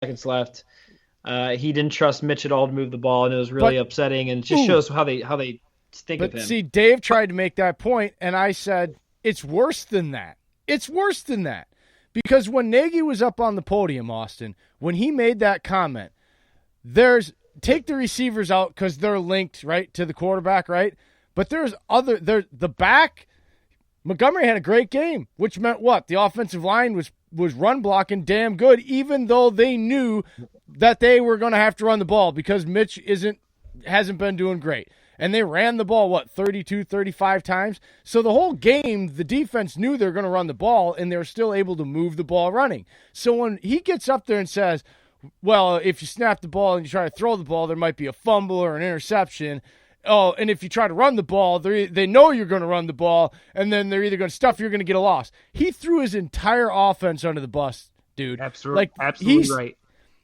seconds left. He didn't trust Mitch at all to move the ball, and it was really upsetting. And it just shows how they think of him. But see, Dave tried to make that point, and I said it's worse than that. It's worse than that. Because when Nagy was up on the podium, Austin, when he made that comment, take the receivers out because they're linked, right, to the quarterback, right? But the back, Montgomery had a great game, which meant what? The offensive line was run blocking damn good, even though they knew that they were going to have to run the ball because Mitch hasn't been doing great. And they ran the ball, 32, 35 times? So the whole game, the defense knew they were going to run the ball, and they were still able to move the ball running. So when he gets up there and says, well, if you snap the ball and you try to throw the ball, there might be a fumble or an interception. Oh, and if you try to run the ball, they know you're going to run the ball, and then they're either going to stuff you or you're going to get a loss. He threw his entire offense under the bus, dude. Absolutely right.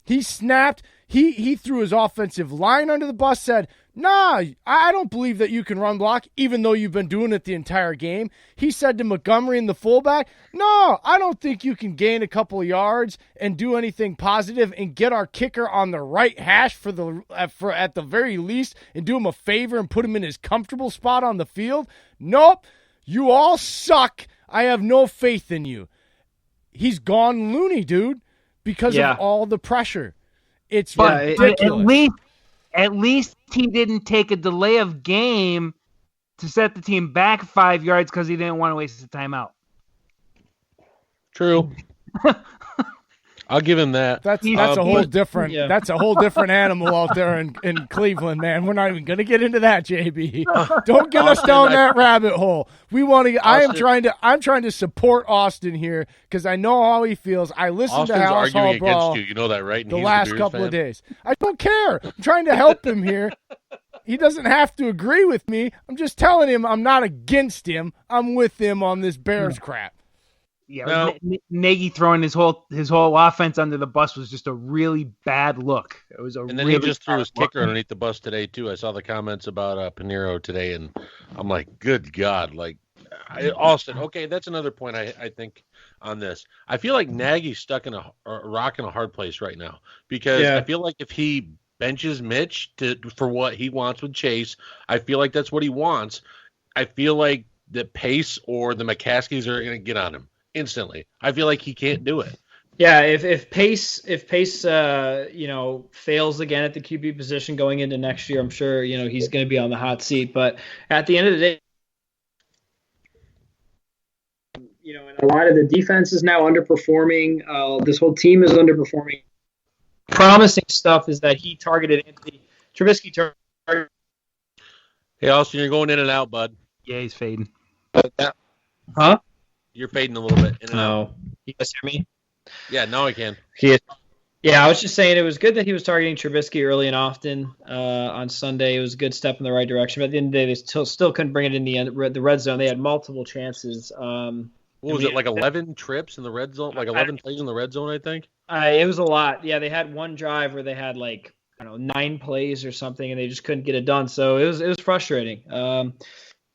He snapped. He threw his offensive line under the bus, said, nah, I don't believe that you can run block, even though you've been doing it the entire game. He said to Montgomery and the fullback, no, I don't think you can gain a couple of yards and do anything positive and get our kicker on the right hash for at the very least and do him a favor and put him in his comfortable spot on the field. Nope, you all suck. I have no faith in you. He's gone loony, dude, because of all the pressure. It's ridiculous. At least he didn't take a delay of game to set the team back 5 yards because he didn't want to waste the timeout. True. I'll give him that. That's a whole different that's a whole different animal out there in Cleveland, man. We're not even going to get into that, JB. Don't get us down that rabbit hole. We want to. I'm trying to support Austin here because I know how he feels. I listened to House Hall Brawl. You know that, right? The last couple of days. I don't care. I'm trying to help him here. He doesn't have to agree with me. I'm just telling him I'm not against him. I'm with him on this Bears crap. Yeah, Nagy throwing his whole offense under the bus was just a really bad look. It was and then he just threw his kicker underneath the bus today too. I saw the comments about Pinheiro today, and I'm like, good God! Austin. Okay, that's another point I think on this. I feel like Nagy's stuck in a rock in a hard place right now because I feel like if he benches Mitch for what he wants with Chase, I feel like that's what he wants. I feel like the Pace or the McCaskies are going to get on him instantly. I feel like he can't do it. Yeah, if Pace fails again at the QB position going into next year, I'm sure he's going to be on the hot seat. But at the end of the day, and a lot of the defense is now underperforming. This whole team is underperforming. Promising stuff is that he targeted Anthony Trubisky. Hey, Austin, you're going in and out, bud. Yeah, he's fading. Huh? You're fading a little bit. In and out. You guys hear me? Yeah, now I can. Yeah, I was just saying it was good that he was targeting Trubisky early and often on Sunday. It was a good step in the right direction. But at the end of the day, they still couldn't bring it in the red zone. They had multiple chances. What was it, like 11 trips in the red zone? Like 11 plays in the red zone, I think? It was a lot. Yeah, they had one drive where they had 9 plays or something, and they just couldn't get it done. So it was frustrating.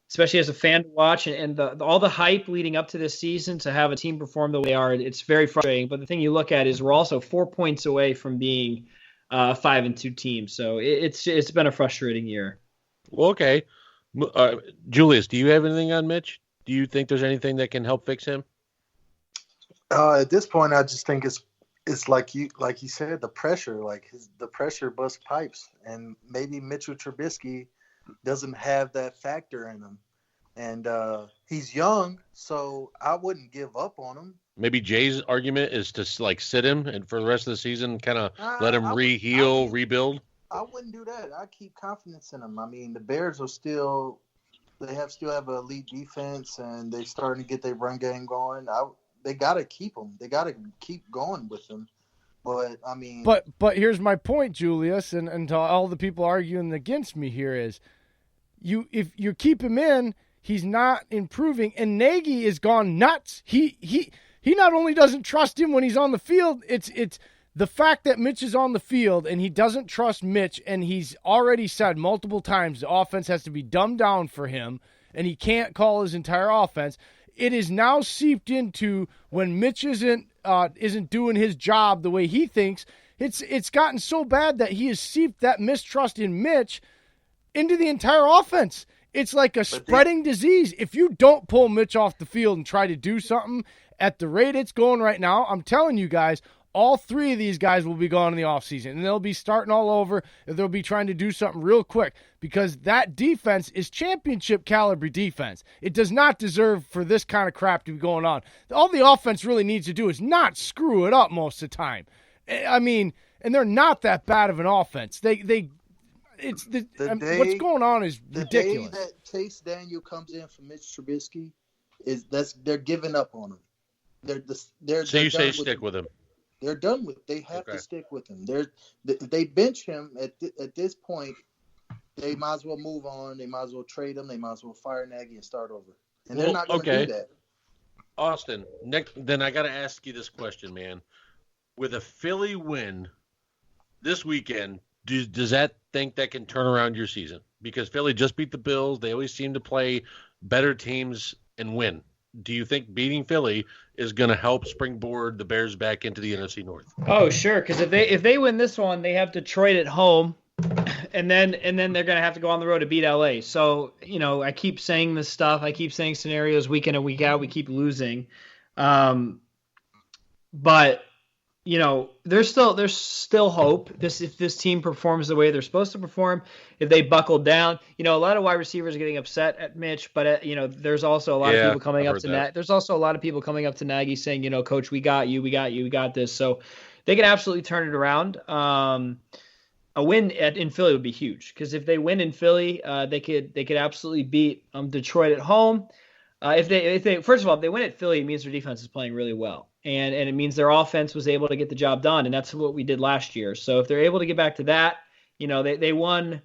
Especially as a fan to watch, and all the hype leading up to this season to have a team perform the way they are, it's very frustrating. But the thing you look at is we're also 4 points away from being a 5-2 team. So it's been a frustrating year. Well, okay. Julius, do you have anything on Mitch? Do you think there's anything that can help fix him? At this point, I just think it's like you said, the pressure, the pressure busts pipes, and maybe Mitchell Trubisky doesn't have that factor in him, and he's young, so I wouldn't give up on him. Maybe Jay's argument is to sit him and for the rest of the season kind of let him rebuild. I wouldn't do that. I keep confidence in him. I mean, the Bears are still have an elite defense, and they're starting to get their run game going. They got to keep them. They got to keep going with them. But I mean, but here's my point, Julius, and to all the people arguing against me here is, if you keep him in, he's not improving, and Nagy is gone nuts. He not only doesn't trust him when he's on the field, it's the fact that Mitch is on the field and he doesn't trust Mitch, and he's already said multiple times the offense has to be dumbed down for him, and he can't call his entire offense. It is now seeped into when Mitch isn't doing his job the way he thinks. It's gotten so bad that he has seeped that mistrust in Mitch into the entire offense. It's like a spreading disease. If you don't pull Mitch off the field and try to do something at the rate it's going right now, I'm telling you guys, all three of these guys will be gone in the offseason, and they'll be starting all over, and they'll be trying to do something real quick because that defense is championship caliber defense. It does not deserve for this kind of crap to be going on. All the offense really needs to do is not screw it up most of the time. I mean, and they're not that bad of an offense. What's going on is ridiculous. The day that Chase Daniel comes in for Mitch Trubisky, they're giving up on him. So you say stick with him. They're done with. They have to stick with him. They bench him at this point. They might as well move on. They might as well trade him. They might as well fire Nagy and start over. And they're not going to do that. Austin, then I got to ask you this question, man. With a Philly win this weekend, does that think that can turn around your season? Because Philly just beat the Bills. They always seem to play better teams and win. Do you think beating Philly is going to help springboard the Bears back into the NFC North? Oh, sure. Because if they win this one, they have Detroit at home, and then they're going to have to go on the road to beat LA. So I keep saying this stuff. I keep saying scenarios week in and week out. We keep losing, but there's still hope. If this team performs the way they're supposed to perform, if they buckle down, a lot of wide receivers are getting upset at Mitch, but there's also a lot of people coming up to There's also a lot of people coming up to Nagy saying, Coach, we got you, we got this. So they can absolutely turn it around. A win in Philly would be huge because if they win in Philly, they could absolutely beat Detroit at home. If they first of all, if they win at Philly, it means their defense is playing really well. And it means their offense was able to get the job done, and that's what we did last year. So if they're able to get back to that, they won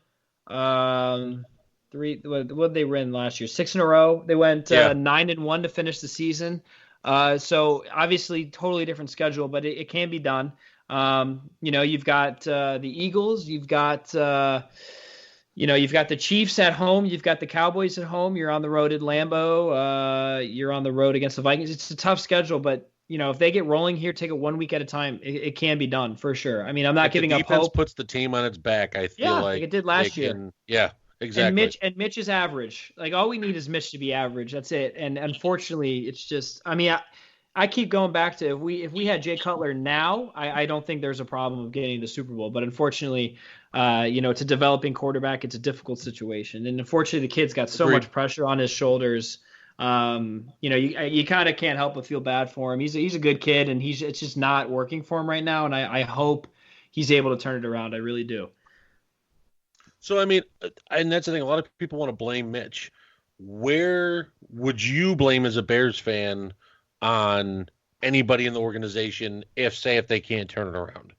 what did they win last year? 6 in a row. They went 9-1 to finish the season. So obviously totally different schedule, but it can be done. You've got the Eagles, you've got you've got the Chiefs at home. You've got the Cowboys at home. You're on the road at Lambeau. You're on the road against the Vikings. It's a tough schedule, but if they get rolling here, take it 1 week at a time. It can be done for sure. I mean, I'm not giving up hope. Defense puts the team on its back. I feel like it did last year. Yeah, exactly. And Mitch is average. Like all we need is Mitch to be average. That's it. And unfortunately, it's just. I mean, I keep going back to if we had Jay Cutler now, I don't think there's a problem of getting the Super Bowl. But unfortunately, it's a developing quarterback. It's a difficult situation, and unfortunately, the kid's got so much pressure on his shoulders. You kind of can't help but feel bad for him. He's a good kid, and it's just not working for him right now. And I hope he's able to turn it around. I really do. So I mean, and that's the thing. A lot of people want to blame Mitch. Where would you blame as a Bears fan on anybody in the organization if they can't turn it around?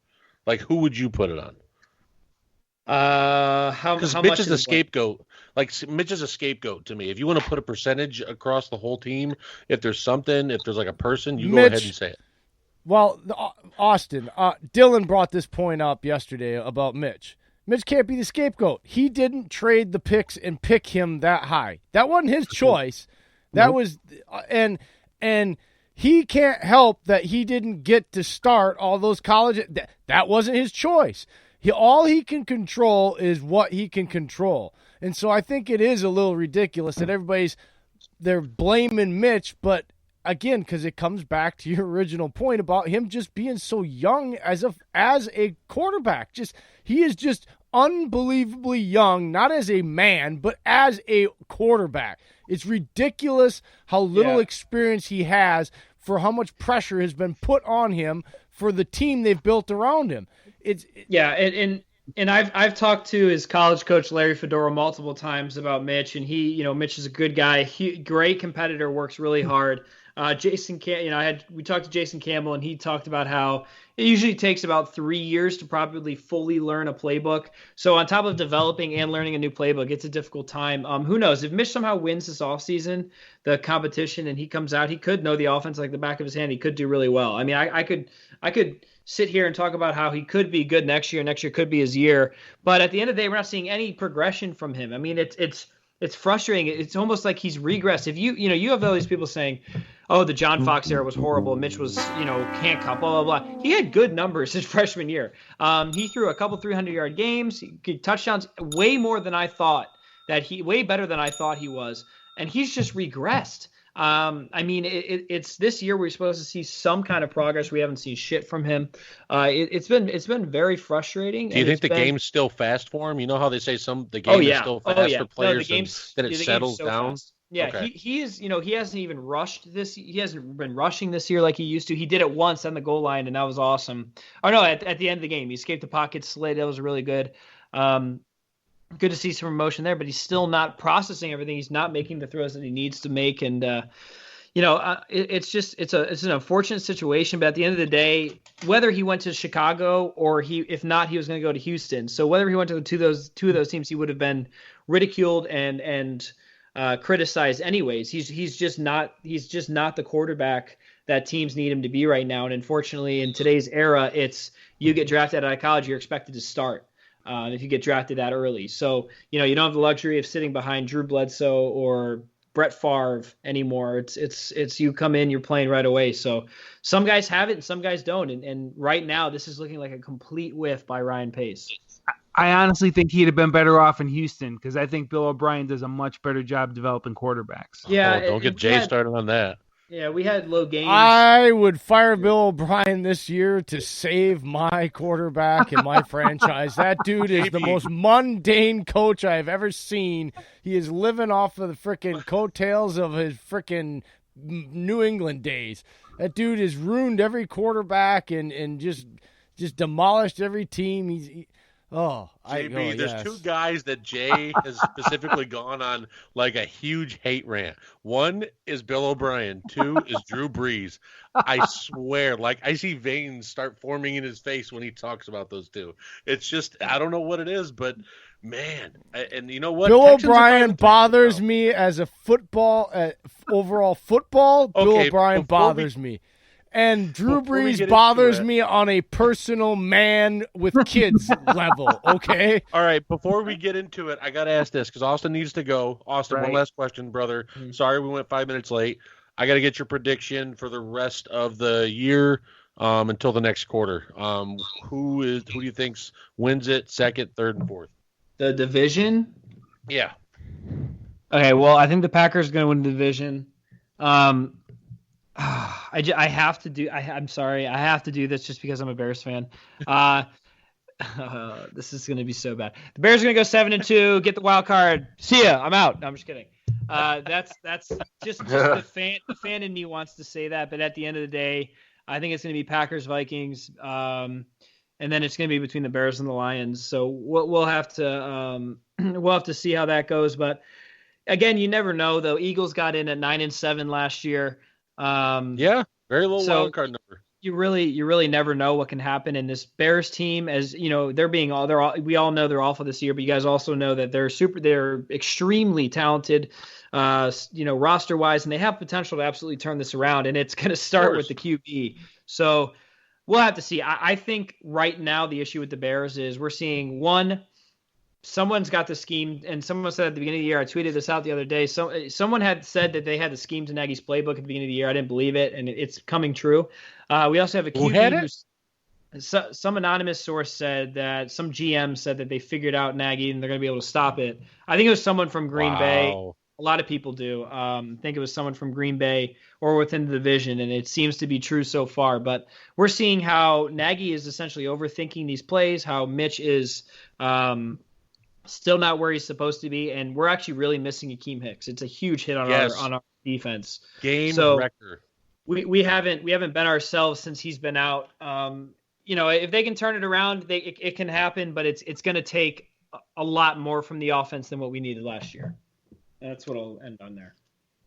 Like, who would you put it on? Because Mitch is the scapegoat. Like, Mitch is a scapegoat to me. If you want to put a percentage across the whole team, if there's like a person, you go ahead and say it. Well, Austin, Dylan brought this point up yesterday about Mitch. Mitch can't be the scapegoat. He didn't trade the picks and pick him that high. That wasn't his choice. That was and he can't help that he didn't get to start all those college. That wasn't his choice. All he can control is what he can control. And so I think it is a little ridiculous that they're blaming Mitch, but again, because it comes back to your original point about him just being so young as a quarterback. He is just unbelievably young, not as a man, but as a quarterback. It's ridiculous how little experience he has for how much pressure has been put on him for the team they've built around him. And I've talked to his college coach Larry Fedora multiple times about Mitch, and Mitch is a good guy, great competitor, works really hard. We talked to Jason Campbell, and he talked about how it usually takes about 3 years to probably fully learn a playbook. So on top of developing and learning a new playbook, it's a difficult time. Who knows? If Mitch somehow wins this offseason, the competition, and he comes out, he could know the offense like the back of his hand. He could do really well. I mean, I could sit here and talk about how he could be good next year. Next year could be his year. But at the end of the day, we're not seeing any progression from him. I mean, it's frustrating. It's almost like he's regressed. If you have all these people saying, oh, the John Fox era was horrible. Mitch was, handcuffed, blah, blah, blah. He had good numbers his freshman year. He threw a couple 300-yard games, touchdowns, way better than I thought he was. And he's just regressed. It's this year we're supposed to see some kind of progress. We haven't seen shit from him. It's been very frustrating. Do you think the game's still fast for him? You know how they say the game is still fast for players, and then it settles down? Fast. Yeah, okay. He is. He hasn't even rushed this. He hasn't been rushing this year like he used to. He did it once on the goal line, and that was awesome. Oh no, at the end of the game, he escaped the pocket, slid. That was really good. Good to see some emotion there, but he's still not processing everything. He's not making the throws that he needs to make, and it's an unfortunate situation. But at the end of the day, whether he went to Chicago or if not, he was going to go to Houston. So whether he went to two of those teams, he would have been ridiculed and criticized anyways. He's just not the quarterback that teams need him to be right now. And unfortunately, in today's era, it's you get drafted out of college, you're expected to start. If you get drafted that early. So, you don't have the luxury of sitting behind Drew Bledsoe or Brett Favre anymore. It's you come in, you're playing right away. So some guys have it and some guys don't. And right now, this is looking like a complete whiff by Ryan Pace. I honestly think he'd have been better off in Houston because I think Bill O'Brien does a much better job developing quarterbacks. Yeah, don't get Jay started on that. Yeah, we had low games. I would fire Bill O'Brien this year to save my quarterback and my franchise. That dude is the most mundane coach I've ever seen. He is living off of the freaking coattails of his freaking New England days. That dude has ruined every quarterback and just demolished every team. There's two guys that Jay has specifically gone on like a huge hate rant. One is Bill O'Brien. Two is Drew Brees. I swear, like I see veins start forming in his face when he talks about those two. It's just, I don't know what it is, but man, and you know what? Bill O'Brien bothers me as a overall football. Okay, Bill O'Brien bothers me. And Drew Brees bothers me on a personal man with kids level, okay? All right, before we get into it, I got to ask this because Austin needs to go. Austin, right. One last question, brother. Mm-hmm. Sorry we went 5 minutes late. I got to get your prediction for the rest of the year until the next quarter. Who do you think wins it second, third, and fourth? The division? Yeah. Okay, well, I think the Packers are going to win the division. I have to do. I'm sorry. I have to do this just because I'm a Bears fan. This is going to be so bad. The Bears are going to go 7-2. Get the wild card. See ya. I'm out. No, I'm just kidding. That's just the fan in me wants to say that. But at the end of the day, I think it's going to be Packers Vikings, and then it's going to be between the Bears and the Lions. So we'll have to see how that goes. But again, you never know. Though Eagles got in at 9-7 last year. Very low wild card number. You really never know what can happen in this Bears team. As you know, we all know they're awful this year, but you guys also know that they're extremely talented, roster wise, and they have potential to absolutely turn this around. And it's going to start with the QB. So we'll have to see. I think right now the issue with the Bears is we're seeing someone's got the scheme, and someone said at the beginning of the year, I tweeted this out the other day. Someone had said that they had the scheme to Nagy's playbook at the beginning of the year. I didn't believe it, and it's coming true. We also have a QB. Some anonymous source said that some GM said that they figured out Nagy and they're going to be able to stop it. I think it was someone from Green Bay. A lot of people do. I think it was someone from Green Bay or within the division, and it seems to be true so far. But we're seeing how Nagy is essentially overthinking these plays, how Mitch is still not where he's supposed to be, and we're actually really missing Akeem Hicks. It's a huge hit on our defense. Wrecker. We haven't been ourselves since he's been out. If they can turn it around, it can happen, but it's going to take a lot more from the offense than what we needed last year. That's what I'll end on there.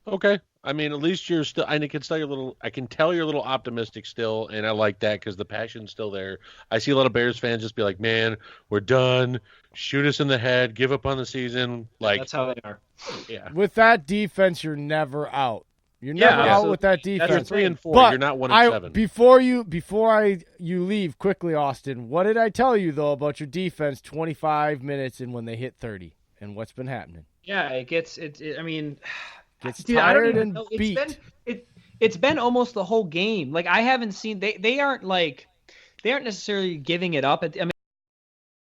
Okay. I mean, at least you're still. I can tell you're a little optimistic still, and I like that because the passion's still there. I see a lot of Bears fans just be like, "Man, we're done. Shoot us in the head. Give up on the season." Like that's how they are. Yeah. With that defense, you're never out. You're never out with that defense. You're 3-4. But you're not 1-7. Before you leave quickly, Austin. What did I tell you though about your defense? 25 minutes and when they hit 30, and what's been happening? Yeah, it gets. I mean. Gets tired and beat. it's been almost the whole game. Like I haven't seen they aren't necessarily giving it up. I mean,